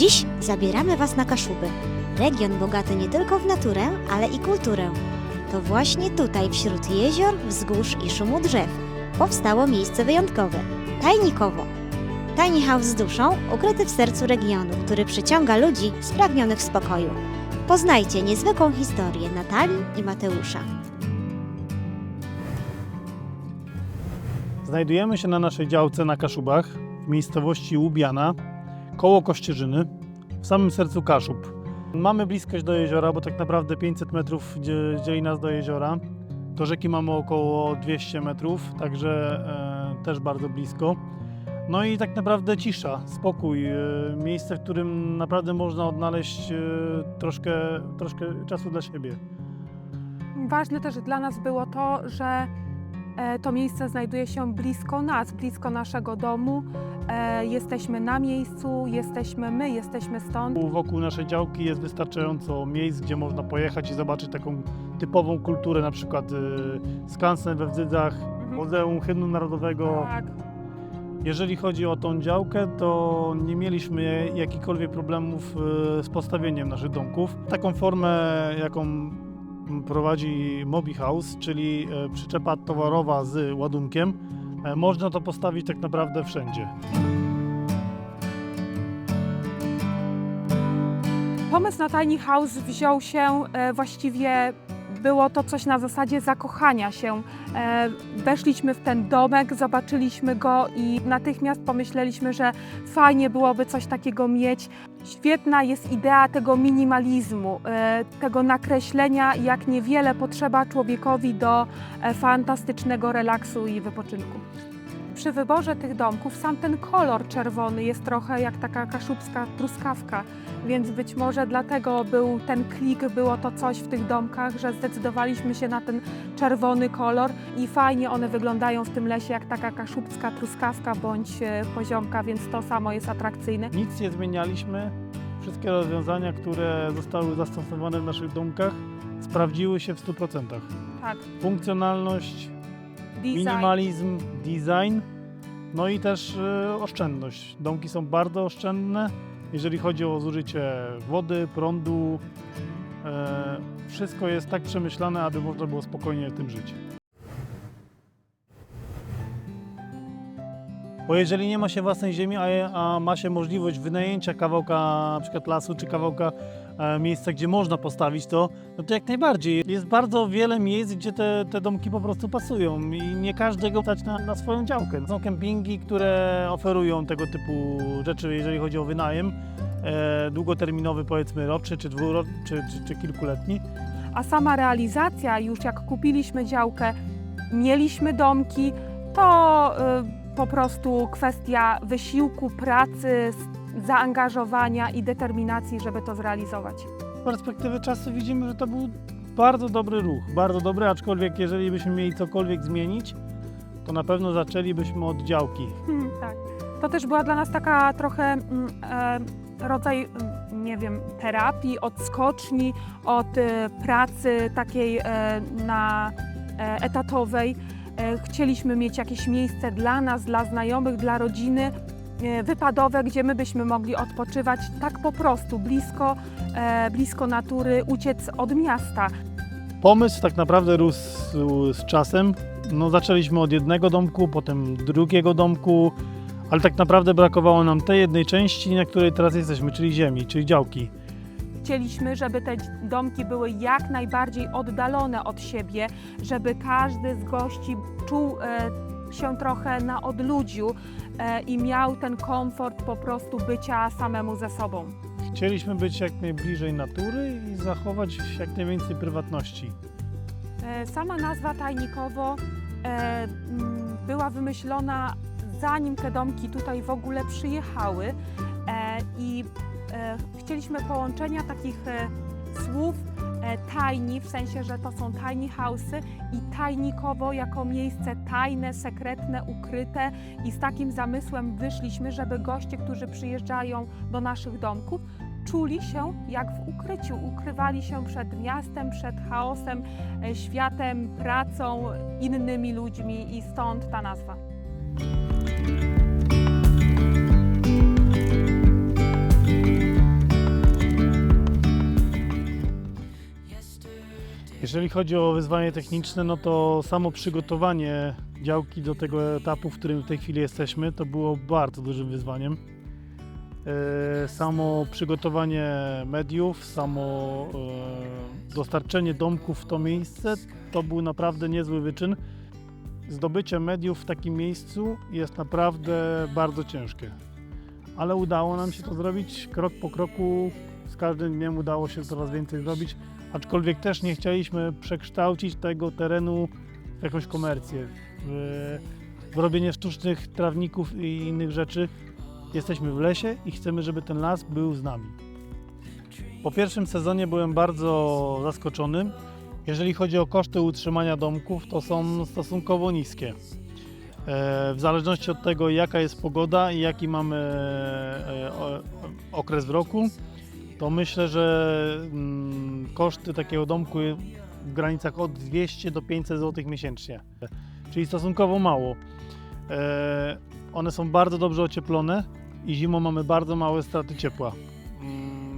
Dziś zabieramy Was na Kaszuby. Region bogaty nie tylko w naturę, ale i kulturę. To właśnie tutaj, wśród jezior, wzgórz i szumu drzew, powstało miejsce wyjątkowe – Tajnikowo. Tiny house z duszą, ukryty w sercu regionu, który przyciąga ludzi spragnionych spokoju. Poznajcie niezwykłą historię Natalii i Mateusza. Znajdujemy się na naszej działce na Kaszubach, w miejscowości Łubiana, koło Kościerzyny, w samym sercu Kaszub. Mamy bliskość do jeziora, bo tak naprawdę 500 metrów dzieli nas do jeziora. Do rzeki mamy około 200 metrów, także też bardzo blisko. No i tak naprawdę cisza, spokój, miejsce, w którym naprawdę można odnaleźć troszkę czasu dla siebie. Ważne też dla nas było to, że to miejsce znajduje się blisko nas, blisko naszego domu. Jesteśmy na miejscu, jesteśmy stąd. Wokół naszej działki jest wystarczająco miejsc, gdzie można pojechać i zobaczyć taką typową kulturę, na przykład skansen we Wdzydzach, Muzeum Hymnu Narodowego. Tak. Jeżeli chodzi o tą działkę, to nie mieliśmy jakichkolwiek problemów z postawieniem naszych domków. Taką formę, jaką prowadzi Mobi House, czyli przyczepa towarowa z ładunkiem, można to postawić tak naprawdę wszędzie. Pomysł na Tiny House wziął się właściwie, było to coś na zasadzie zakochania się. Weszliśmy w ten domek, zobaczyliśmy go i natychmiast pomyśleliśmy, że fajnie byłoby coś takiego mieć. Świetna jest idea tego minimalizmu, tego nakreślenia, jak niewiele potrzeba człowiekowi do fantastycznego relaksu i wypoczynku. Przy wyborze tych domków sam ten kolor czerwony jest trochę jak taka kaszubska truskawka, więc być może dlatego był ten klik, było to coś w tych domkach, że zdecydowaliśmy się na ten czerwony kolor i fajnie one wyglądają w tym lesie jak taka kaszubska truskawka bądź poziomka, więc to samo jest atrakcyjne. Nic nie zmienialiśmy. Wszystkie rozwiązania, które zostały zastosowane w naszych domkach, sprawdziły się w 100%. Tak, Funkcjonalność, design. minimalizm, design, no i też oszczędność. Domki są bardzo oszczędne, jeżeli chodzi o zużycie wody, prądu. Wszystko jest tak przemyślane, aby można było spokojnie w tym żyć. Bo jeżeli nie ma się własnej ziemi, a ma się możliwość wynajęcia kawałka na przykład lasu czy kawałka miejsca, gdzie można postawić to, no to jak najbardziej. Jest bardzo wiele miejsc, gdzie te domki po prostu pasują i nie każdego stać na swoją działkę. Są kempingi, które oferują tego typu rzeczy, jeżeli chodzi o wynajem długoterminowy, powiedzmy roczny, czy dwuroczny, czy kilkuletni. A sama realizacja, już jak kupiliśmy działkę, mieliśmy domki, to po prostu kwestia wysiłku, pracy, zaangażowania i determinacji, żeby to zrealizować. Z perspektywy czasu widzimy, że to był bardzo dobry ruch, bardzo dobry, aczkolwiek jeżeli byśmy mieli cokolwiek zmienić, to na pewno zaczęlibyśmy od działki. Tak. To też była dla nas taka trochę rodzaj, nie wiem, terapii, odskoczni od pracy takiej etatowej. Chcieliśmy mieć jakieś miejsce dla nas, dla znajomych, dla rodziny wypadowe, gdzie my byśmy mogli odpoczywać tak po prostu, blisko natury, uciec od miasta. Pomysł tak naprawdę rósł z czasem. No, zaczęliśmy od jednego domku, potem drugiego domku, ale tak naprawdę brakowało nam tej jednej części, na której teraz jesteśmy, czyli ziemi, czyli działki. Chcieliśmy, żeby te domki były jak najbardziej oddalone od siebie, żeby każdy z gości czuł się trochę na odludziu i miał ten komfort po prostu bycia samemu ze sobą. Chcieliśmy być jak najbliżej natury i zachować jak najwięcej prywatności. Sama nazwa Tajnikowo była wymyślona zanim te domki tutaj w ogóle przyjechały i chcieliśmy połączenia takich słów tiny, w sensie, że to są tiny house'y i tajnikowo jako miejsce tajne, sekretne, ukryte i z takim zamysłem wyszliśmy, żeby goście, którzy przyjeżdżają do naszych domków, czuli się jak w ukryciu, ukrywali się przed miastem, przed chaosem, światem, pracą, innymi ludźmi i stąd ta nazwa. Jeżeli chodzi o wyzwanie techniczne, no to samo przygotowanie działki do tego etapu, w którym w tej chwili jesteśmy, to było bardzo dużym wyzwaniem. Samo przygotowanie mediów, samo dostarczenie domków w to miejsce, to był naprawdę niezły wyczyn. Zdobycie mediów w takim miejscu jest naprawdę bardzo ciężkie, ale udało nam się to zrobić krok po kroku. Z każdym dniem udało się coraz więcej zrobić, aczkolwiek też nie chcieliśmy przekształcić tego terenu w jakąś komercję, w robienie sztucznych trawników i innych rzeczy. Jesteśmy w lesie i chcemy, żeby ten las był z nami. Po pierwszym sezonie byłem bardzo zaskoczony. Jeżeli chodzi o koszty utrzymania domków, to są stosunkowo niskie. W zależności od tego, jaka jest pogoda i jaki mamy okres w roku, to myślę, że koszty takiego domku w granicach od 200 do 500 zł miesięcznie, czyli stosunkowo mało. One są bardzo dobrze ocieplone i zimą mamy bardzo małe straty ciepła.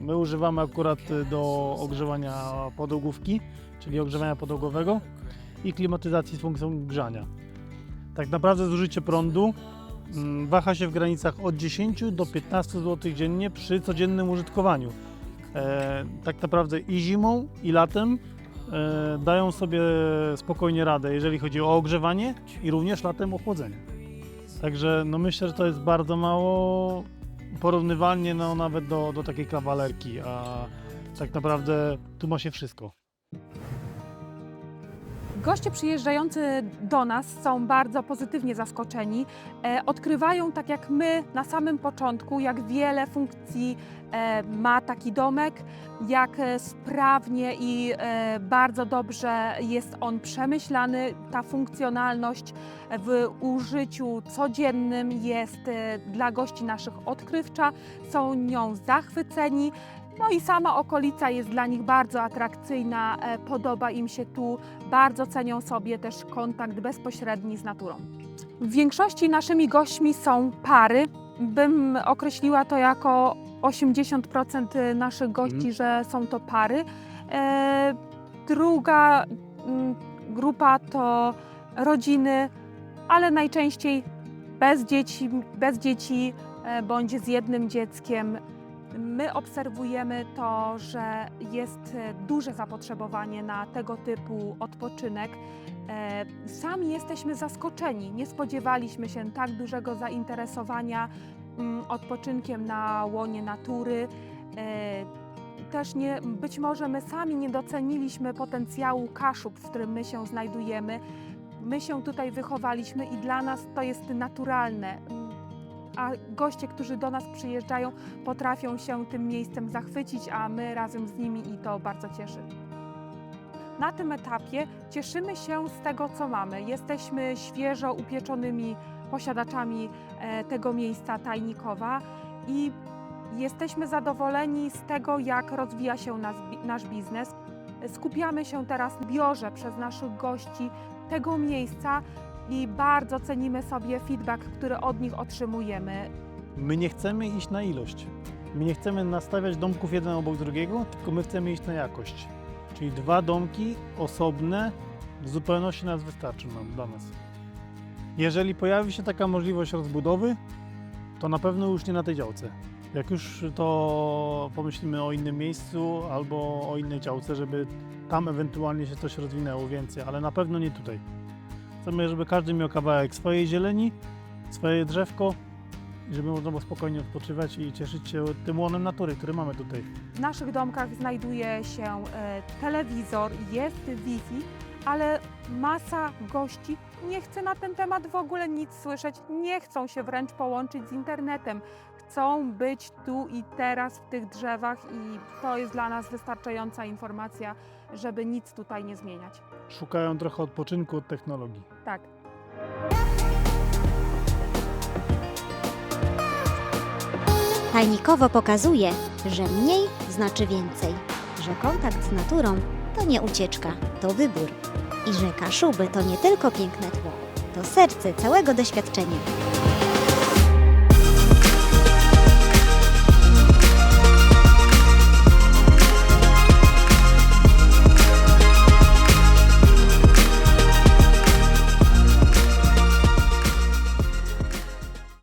My używamy akurat do ogrzewania podłogówki, czyli ogrzewania podłogowego i klimatyzacji z funkcją grzania. Tak naprawdę zużycie prądu waha się w granicach od 10 do 15 zł dziennie przy codziennym użytkowaniu. Tak naprawdę i zimą, i latem dają sobie spokojnie radę, jeżeli chodzi o ogrzewanie i również latem o chłodzenie. Także no myślę, że to jest bardzo mało, porównywalnie no nawet do takiej kawalerki, a tak naprawdę tu ma się wszystko. Goście przyjeżdżający do nas są bardzo pozytywnie zaskoczeni. Odkrywają, tak jak my na samym początku, jak wiele funkcji ma taki domek, jak sprawnie i bardzo dobrze jest on przemyślany. Ta funkcjonalność w użyciu codziennym jest dla gości naszych odkrywcza, są nią zachwyceni. No i sama okolica jest dla nich bardzo atrakcyjna, podoba im się tu, bardzo cenią sobie też kontakt bezpośredni z naturą. W większości naszymi gośćmi są pary. Bym określiła to jako 80% naszych gości, że są to pary. Druga grupa to rodziny, ale najczęściej bez dzieci bądź z jednym dzieckiem. My obserwujemy to, że jest duże zapotrzebowanie na tego typu odpoczynek. Sami jesteśmy zaskoczeni, nie spodziewaliśmy się tak dużego zainteresowania odpoczynkiem na łonie natury. Też być może my sami nie doceniliśmy potencjału Kaszub, w którym my się znajdujemy. My się tutaj wychowaliśmy i dla nas to jest naturalne. A goście, którzy do nas przyjeżdżają, potrafią się tym miejscem zachwycić, a my razem z nimi i to bardzo cieszy. Na tym etapie cieszymy się z tego, co mamy. Jesteśmy świeżo upieczonymi posiadaczami tego miejsca Tajnikowa i jesteśmy zadowoleni z tego, jak rozwija się nasz biznes. Skupiamy się teraz w biorze przez naszych gości tego miejsca i bardzo cenimy sobie feedback, który od nich otrzymujemy. My nie chcemy iść na ilość. My nie chcemy nastawiać domków jeden obok drugiego, tylko my chcemy iść na jakość. Czyli 2 domki osobne w zupełności nas wystarczy dla nas. Jeżeli pojawi się taka możliwość rozbudowy, to na pewno już nie na tej działce. Jak już to pomyślimy o innym miejscu albo o innej działce, żeby tam ewentualnie się coś rozwinęło więcej, ale na pewno nie tutaj. Chcemy, żeby każdy miał kawałek swojej zieleni, swoje drzewko i żeby można było spokojnie odpoczywać i cieszyć się tym łonem natury, który mamy tutaj. W naszych domkach znajduje się telewizor, jest Wi-Fi, ale masa gości nie chce na ten temat w ogóle nic słyszeć, nie chcą się wręcz połączyć z internetem. Chcą być tu i teraz w tych drzewach i to jest dla nas wystarczająca informacja, żeby nic tutaj nie zmieniać. Szukają trochę odpoczynku od technologii. Tak. Tajnikowo pokazuje, że mniej znaczy więcej, że kontakt z naturą to nie ucieczka, to wybór i że Kaszuby to nie tylko piękne tło, to serce całego doświadczenia.